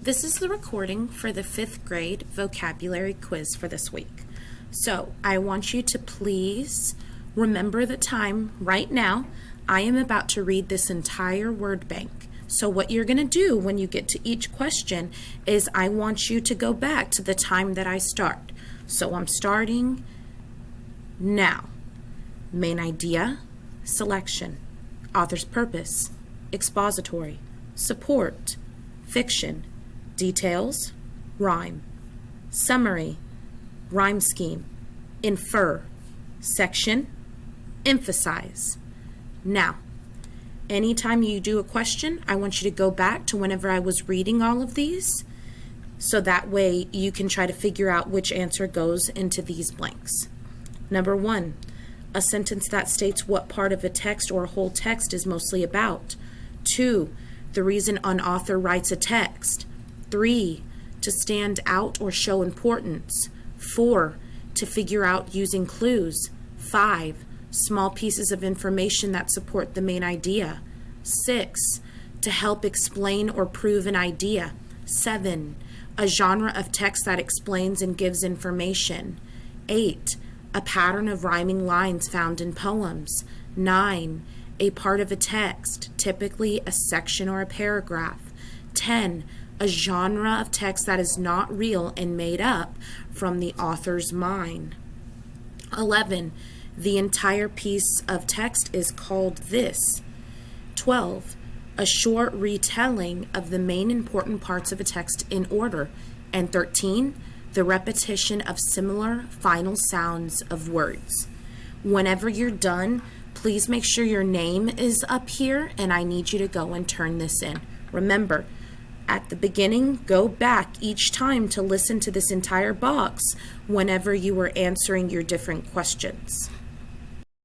This is the recording for the 5th grade vocabulary quiz for this week. So I want you to please remember the time right now. I am about to read this entire word bank. So what you're going to do when you get to each question is I want you to go back to the time that I start. So I'm starting now. Main idea, selection, author's purpose, expository, support, fiction, details, rhyme, summary, rhyme scheme, infer, section, emphasize. Now, anytime you do a question, I want you to go back to whenever I was reading all of these, so that way you can try to figure out which answer goes into these blanks. Number 1, a sentence that states what part of a text or a whole text is mostly about. 2, the reason an author writes a text. 3, to stand out or show importance. 4, to figure out using clues. 5, small pieces of information that support the main idea. 6, to help explain or prove an idea. 7, a genre of text that explains and gives information. 8, a pattern of rhyming lines found in poems. 9, a part of a text, typically a section or a paragraph. 10, a genre of text that is not real and made up from the author's mind. 11, the entire piece of text is called this. 12, a short retelling of the main important parts of a text in order. And 13, the repetition of similar final sounds of words. Whenever you're done, please make sure your name is up here and I need you to go and turn this in. Remember, at the beginning, go back each time to listen to this entire box whenever you were answering your different questions.